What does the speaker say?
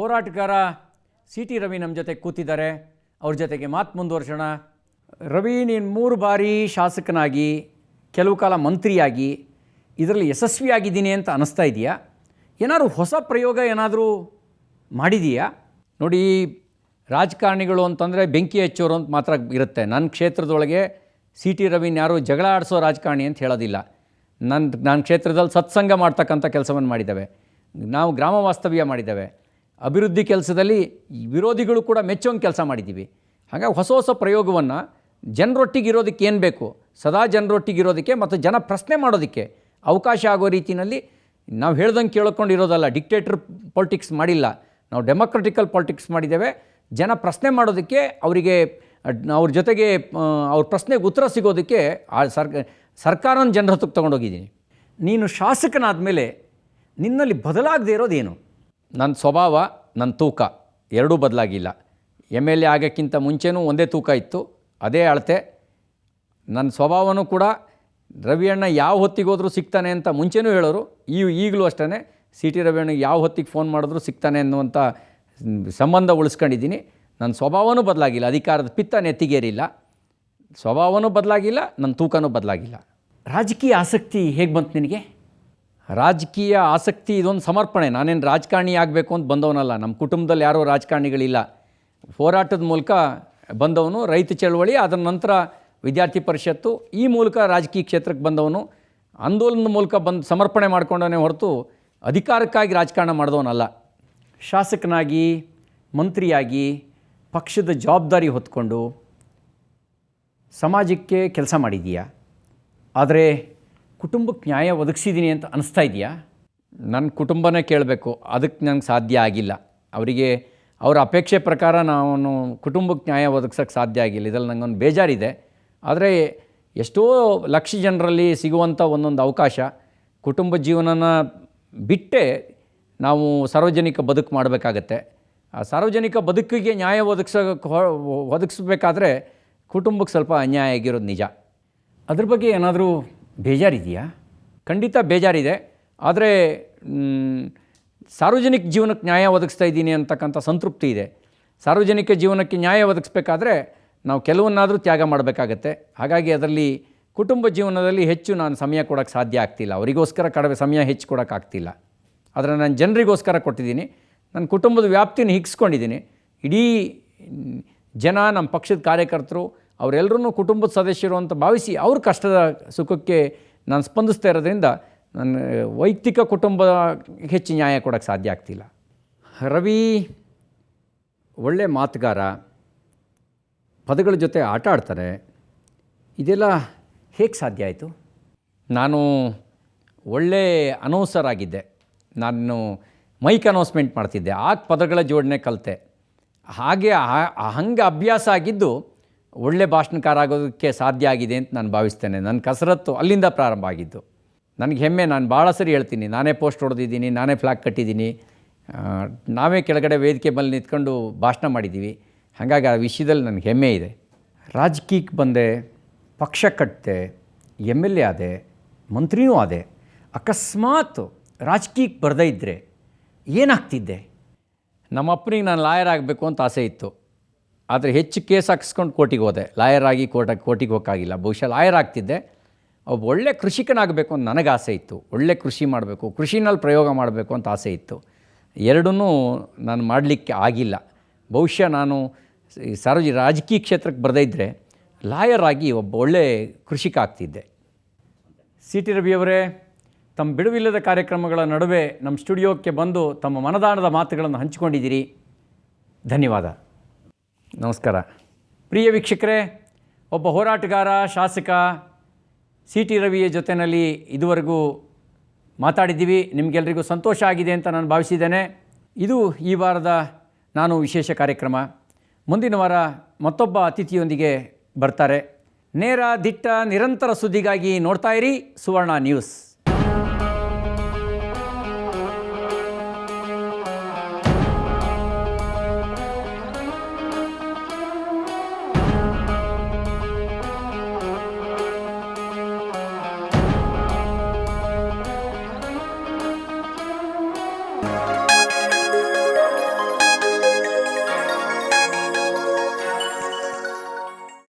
ಹೋರಾಟಗಾರ C T Ravi ನಮ್ಮ ಜೊತೆ ಕೂತಿದ್ದಾರೆ. ಅವ್ರ ಜೊತೆಗೆ ಮಾತು ಮುಂದುವರ್ಸೋಣ. ರವಿ, ನೀನು 3 ಬಾರಿ ಶಾಸಕನಾಗಿ, ಕೆಲವು ಕಾಲ ಮಂತ್ರಿಯಾಗಿ ಇದರಲ್ಲಿ ಯಶಸ್ವಿಯಾಗಿದ್ದೀನಿ ಅಂತ ಅನ್ನಿಸ್ತಾ ಇದೆಯಾ? ಏನಾದರೂ ಹೊಸ ಪ್ರಯೋಗ ಏನಾದರೂ ಮಾಡಿದೀಯಾ? ನೋಡಿ, ರಾಜಕಾರಣಿಗಳು ಅಂತಂದರೆ ಬೆಂಕಿ ಹಚ್ಚೋರು ಅಂತ ಮಾತ್ರ ಇರುತ್ತೆ. ನನ್ನ ಕ್ಷೇತ್ರದೊಳಗೆ ಸಿ ಟಿ ರವಿನ ಯಾರು ಜಗಳ ಆಡಿಸೋ ರಾಜಕಾರಣಿ ಅಂತ ಹೇಳೋದಿಲ್ಲ. ನನ್ನ ಕ್ಷೇತ್ರದಲ್ಲಿ ಸತ್ಸಂಗ ಮಾಡ್ತಕ್ಕಂಥ ಕೆಲಸವನ್ನು ಮಾಡಿದ್ದೇವೆ. ನಾವು ಗ್ರಾಮ ವಾಸ್ತವ್ಯ ಮಾಡಿದ್ದೇವೆ. ಅಭಿವೃದ್ಧಿ ಕೆಲಸದಲ್ಲಿ ವಿರೋಧಿಗಳು ಕೂಡ ಮೆಚ್ಚೋಂಗೆ ಕೆಲಸ ಮಾಡಿದ್ದೀವಿ. ಹಾಗಾಗಿ ಹೊಸ ಹೊಸ ಪ್ರಯೋಗವನ್ನು ಜನರೊಟ್ಟಿಗೆ ಇರೋದಕ್ಕೆ ಏನು ಬೇಕು, ಸದಾ ಜನರೊಟ್ಟಿಗೆ ಇರೋದಕ್ಕೆ ಮತ್ತು ಜನ ಪ್ರಶ್ನೆ ಮಾಡೋದಕ್ಕೆ ಅವಕಾಶ ಆಗೋ ರೀತಿಯಲ್ಲಿ ನಾವು ಹೇಳ್ದಂಗೆ ಕೇಳ್ಕೊಂಡಿರೋದಲ್ಲ. ಡಿಕ್ಟೇಟರ್ ಪಾಲಿಟಿಕ್ಸ್ ಮಾಡಿಲ್ಲ, ನಾವು ಡೆಮೊಕ್ರೆಟಿಕಲ್ ಪಾಲಿಟಿಕ್ಸ್ ಮಾಡಿದ್ದೇವೆ. ಜನ ಪ್ರಶ್ನೆ ಮಾಡೋದಕ್ಕೆ, ಅವರಿಗೆ ಅವ್ರ ಜೊತೆಗೆ ಅವ್ರ ಪ್ರಶ್ನೆಗೆ ಉತ್ತರ ಸಿಗೋದಕ್ಕೆ ಸರ್ಕಾರನ ಜನರ ಹತ್ರಕ್ಕೆ ತೊಗೊಂಡೋಗಿದ್ದೀನಿ. ನೀನು ಶಾಸಕನಾದ ಮೇಲೆ ನಿನ್ನಲ್ಲಿ ಬದಲಾಗದೇ ಇರೋದೇನು? ನನ್ನ ಸ್ವಭಾವ, ನನ್ನ ತೂಕ ಎರಡೂ ಬದಲಾಗಿಲ್ಲ. MLA ಆಗೋಕ್ಕಿಂತ ಮುಂಚೆನೂ ಒಂದೇ ತೂಕ ಇತ್ತು, ಅದೇ ಅಳತೆ. ನನ್ನ ಸ್ವಭಾವನೂ ಕೂಡ ರವಿಯಣ್ಣ ಯಾವ ಹೊತ್ತಿಗೆ ಹೋದರೂ ಸಿಗ್ತಾನೆ ಅಂತ ಮುಂಚೆನೂ ಹೇಳೋರು. ಈಗಲೂ ಅಷ್ಟೇ, ಸಿ ಟಿ ರವಿಯಣ್ಣಗೆ ಯಾವ ಹೊತ್ತಿಗೆ ಫೋನ್ ಮಾಡಿದ್ರು ಸಿಗ್ತಾನೆ ಅನ್ನುವಂಥ ಸಂಬಂಧ ಉಳಿಸ್ಕೊಂಡಿದ್ದೀನಿ. ನನ್ನ ಸ್ವಭಾವನೂ ಬದಲಾಗಿಲ್ಲ, ಅಧಿಕಾರದ ಪಿತ್ತ ನೆತ್ತಿಗೇರಿಲ್ಲ. ಸ್ವಭಾವನೂ ಬದಲಾಗಿಲ್ಲ, ನನ್ನ ತೂಕನೂ ಬದಲಾಗಿಲ್ಲ. ರಾಜಕೀಯ ಆಸಕ್ತಿ ಹೇಗೆ ಬಂತು ನಿನಗೆ? ರಾಜಕೀಯ ಆಸಕ್ತಿ ಇದೊಂದು ಸಮರ್ಪಣೆ. ನಾನೇನು ರಾಜಕಾರಣಿ ಆಗಬೇಕು ಅಂತ ಬಂದವನಲ್ಲ. ನಮ್ಮ ಕುಟುಂಬದಲ್ಲಿ ಯಾರೂ ರಾಜಕಾರಣಿಗಳಿಲ್ಲ. ಹೋರಾಟದ ಮೂಲಕ ಬಂದವನು, ರೈತ ಚಳವಳಿ, ಅದರ ನಂತರ ವಿದ್ಯಾರ್ಥಿ ಪರಿಷತ್ತು, ಈ ಮೂಲಕ ರಾಜಕೀಯ ಕ್ಷೇತ್ರಕ್ಕೆ ಬಂದವನು. ಆಂದೋಲನದ ಮೂಲಕ ಬಂದು ಸಮರ್ಪಣೆ ಮಾಡ್ಕೊಂಡವನೇ ಹೊರತು ಅಧಿಕಾರಕ್ಕಾಗಿ ರಾಜಕಾರಣ ಮಾಡಿದವನಲ್ಲ. ಶಾಸಕನಾಗಿ, ಮಂತ್ರಿಯಾಗಿ, ಪಕ್ಷದ ಜವಾಬ್ದಾರಿ ಹೊತ್ಕೊಂಡು ಸಮಾಜಕ್ಕೆ ಕೆಲಸ ಮಾಡಿದೀಯಾ. ಆದರೆ ಕುಟುಂಬಕ್ಕೆ ನ್ಯಾಯ ಒದಗಿಸಿದ್ದೀನಿ ಅಂತ ಅನ್ನಿಸ್ತಾ ಇದೆಯಾ? ನನ್ನ ಕುಟುಂಬನೇ ಕೇಳಬೇಕು, ಅದಕ್ಕೆ ನಂಗೆ ಸಾಧ್ಯ ಆಗಿಲ್ಲ. ಅವರಿಗೆ ಅವರ ಅಪೇಕ್ಷೆ ಪ್ರಕಾರ ನಾನು ಕುಟುಂಬಕ್ಕೆ ನ್ಯಾಯ ಒದಗಿಸೋಕ್ಕೆ ಸಾಧ್ಯ ಆಗಿಲ್ಲ. ಇದರಲ್ಲಿ ನನಗೊಂದು ಬೇಜಾರಿದೆ. ಆದರೆ ಎಷ್ಟೋ ಲಕ್ಷ ಜನರಲ್ಲಿ ಸಿಗುವಂಥ ಒಂದೊಂದು ಅವಕಾಶ, ಕುಟುಂಬ ಜೀವನನ ಬಿಟ್ಟೇ ನಾವು ಸಾರ್ವಜನಿಕ ಬದುಕು ಮಾಡಬೇಕಾಗತ್ತೆ. ಆ ಸಾರ್ವಜನಿಕ ಬದುಕಿಗೆ ನ್ಯಾಯ ಒದಗಿಸ್ಬೇಕಾದ್ರೆ ಕುಟುಂಬಕ್ಕೆ ಸ್ವಲ್ಪ ಅನ್ಯಾಯ ಆಗಿರೋದು ನಿಜ. ಅದ್ರ ಬಗ್ಗೆ ಏನಾದರೂ ಬೇಜಾರಿದೆಯಾ? ಖಂಡಿತ ಬೇಜಾರಿದೆ. ಆದರೆ ಸಾರ್ವಜನಿಕ ಜೀವನಕ್ಕೆ ನ್ಯಾಯ ಒದಗಿಸ್ತಾ ಇದ್ದೀನಿ ಅಂತಕ್ಕಂಥ ಸಂತೃಪ್ತಿ ಇದೆ. ಸಾರ್ವಜನಿಕ ಜೀವನಕ್ಕೆ ನ್ಯಾಯ ಒದಗಿಸ್ಬೇಕಾದ್ರೆ ನಾವು ಕೆಲವನ್ನಾದರೂ ತ್ಯಾಗ ಮಾಡಬೇಕಾಗತ್ತೆ. ಹಾಗಾಗಿ ಅದರಲ್ಲಿ ಕುಟುಂಬ ಜೀವನದಲ್ಲಿ ಹೆಚ್ಚು ನಾನು ಸಮಯ ಕೊಡೋಕ್ಕೆ ಸಾಧ್ಯ ಆಗ್ತಿಲ್ಲ. ಅವರಿಗೋಸ್ಕರ ಕಡಿಮೆ ಸಮಯ ಹೆಚ್ಚು ಕೊಡೋಕ್ಕಾಗ್ತಿಲ್ಲ. ಆದರೆ ನಾನು ಜನರಿಗೋಸ್ಕರ ಕೊಟ್ಟಿದ್ದೀನಿ. ನನ್ನ ಕುಟುಂಬದ ವ್ಯಾಪ್ತಿನ ಹಿಗ್ಸ್ಕೊಂಡಿದ್ದೀನಿ. ಇಡೀ ಜನ, ನಮ್ಮ ಪಕ್ಷದ ಕಾರ್ಯಕರ್ತರು, ಅವರೆಲ್ಲರೂ ಕುಟುಂಬದ ಸದಸ್ಯರು ಅಂತ ಭಾವಿಸಿ ಅವ್ರ ಕಷ್ಟದ ಸುಖಕ್ಕೆ ನಾನು ಸ್ಪಂದಿಸ್ತಾ ಇರೋದ್ರಿಂದ ನನ್ನ ವೈಯಕ್ತಿಕ ಕುಟುಂಬ ಹೆಚ್ಚು ನ್ಯಾಯ ಕೊಡೋಕ್ಕೆ ಸಾಧ್ಯ ಆಗ್ತಿಲ್ಲ. ರವಿ ಒಳ್ಳೆ ಮಾತುಗಾರ, ಪದಗಳ ಜೊತೆ ಆಟ ಆಡ್ತಾರೆ. ಇದೆಲ್ಲ ಹೇಗೆ ಸಾಧ್ಯ ಆಯಿತು? ನಾನು ಒಳ್ಳೆ ಅನೌನ್ಸರ್ ಆಗಿದ್ದೆ. ನಾನು ಮೈಕ್ ಅನೌನ್ಸ್ಮೆಂಟ್ ಮಾಡ್ತಿದ್ದೆ, ಆಗ ಪದಗಳ ಜೋಡಣೆ ಕಲಿತೆ. ಹಾಗೆ ಹಂಗೆ ಅಭ್ಯಾಸ ಆಗಿದ್ದು ಒಳ್ಳೆ ಭಾಷಣಕಾರ ಆಗೋದಕ್ಕೆ ಸಾಧ್ಯ ಆಗಿದೆ ಅಂತ ನಾನು ಭಾವಿಸ್ತೇನೆ. ನನ್ನ ಕಸರತ್ತು ಅಲ್ಲಿಂದ ಪ್ರಾರಂಭ ಆಗಿದ್ದು. ನನಗೆ ಹೆಮ್ಮೆ. ನಾನು ಭಾಳ ಸರಿ ಹೇಳ್ತೀನಿ, ನಾನೇ ಪೋಸ್ಟ್ ಹೊಡೆದಿದ್ದೀನಿ, ನಾನೇ ಫ್ಲಾಗ್ ಕಟ್ಟಿದ್ದೀನಿ, ನಾವೇ ಕೆಳಗಡೆ ವೇದಿಕೆ ಮೇಲೆ ನಿಂತ್ಕೊಂಡು ಭಾಷಣ ಮಾಡಿದ್ದೀವಿ. ಹಾಗಾಗಿ ಆ ವಿಷಯದಲ್ಲಿ ನನಗೆ ಹೆಮ್ಮೆ ಇದೆ. ರಾಜಕೀಯಕ್ಕೆ ಬಂದೆ, ಪಕ್ಷ ಕಟ್ಟಿದೆ, MLA ಆದೆ, ಮಂತ್ರಿನೂ ಆದೆ. ಅಕಸ್ಮಾತ್ ರಾಜಕೀಯಕ್ಕೆ ಬರದೇ ಇದ್ದರೆ ಏನಾಗ್ತಿದ್ದೆ? ನಮ್ಮ ಅಪ್ಪನಿಗೆ ನಾನು ಲಾಯರ್ ಆಗಬೇಕು ಅಂತ ಆಸೆ ಇತ್ತು. ಆದರೆ ಹೆಚ್ಚು ಕೇಸ್ ಹಾಕಿಸ್ಕೊಂಡು ಕೋರ್ಟಿಗೆ ಹೋದೆ. ಲಾಯರ್ ಆಗಿ ಕೋರ್ಟಿಗೆ ಹೋಗೋಕ್ಕಾಗಿಲ್ಲ. ಬಹುಶಃ ಲಾಯರ್ ಆಗ್ತಿದ್ದೆ. ಒಬ್ಬ ಒಳ್ಳೆ ಕೃಷಿಕನಾಗಬೇಕು ಅಂತ ನನಗೆ ಆಸೆ ಇತ್ತು. ಒಳ್ಳೆ ಕೃಷಿ ಮಾಡಬೇಕು, ಕೃಷಿನಲ್ಲಿ ಪ್ರಯೋಗ ಮಾಡಬೇಕು ಅಂತ ಆಸೆ ಇತ್ತು. ಎರಡನ್ನೂ ನಾನು ಮಾಡಲಿಕ್ಕೆ ಆಗಿಲ್ಲ. ಬಹುಶಃ ನಾನು ರಾಜಕೀಯ ಕ್ಷೇತ್ರಕ್ಕೆ ಬರದೇ ಇದ್ದರೆ ಲಾಯರ್ ಆಗಿ ಒಬ್ಬ ಒಳ್ಳೆ ಕೃಷಿಕ ಆಗ್ತಿದ್ದೆ. ಸಿ ಟಿ ರವಿಯವರೇ, ತಮ್ಮ ಬಿಡುವಿಲ್ಲದ ಕಾರ್ಯಕ್ರಮಗಳ ನಡುವೆ ನಮ್ಮ ಸ್ಟುಡಿಯೋಕ್ಕೆ ಬಂದು ತಮ್ಮ ಮನದಾಳದ ಮಾತುಗಳನ್ನು ಹಂಚಿಕೊಂಡಿದ್ದೀರಿ. ಧನ್ಯವಾದ. ನಮಸ್ಕಾರ. ಪ್ರಿಯ ವೀಕ್ಷಕರೇ, ಒಬ್ಬ ಹೋರಾಟಗಾರ, ಶಾಸಕ ಸಿ ಟಿ ರವಿಯ ಜೊತೆಯಲ್ಲಿ ಇದುವರೆಗೂ ಮಾತಾಡಿದ್ದೀವಿ. ನಿಮಗೆಲ್ಲರಿಗೂ ಸಂತೋಷ ಆಗಿದೆ ಅಂತ ನಾನು ಭಾವಿಸಿದ್ದೇನೆ. ಇದು ಈ ವಾರದ ನಾನು ವಿಶೇಷ ಕಾರ್ಯಕ್ರಮ. ಮುಂದಿನ ವಾರ ಮತ್ತೊಬ್ಬ ಅತಿಥಿಯೊಂದಿಗೆ ಬರ್ತಾರೆ. ನೇರ, ದಿಟ್ಟ, ನಿರಂತರ ಸುದ್ದಿಗಾಗಿ ನೋಡ್ತಾ ಇರಿ ಸುವರ್ಣ ನ್ಯೂಸ್.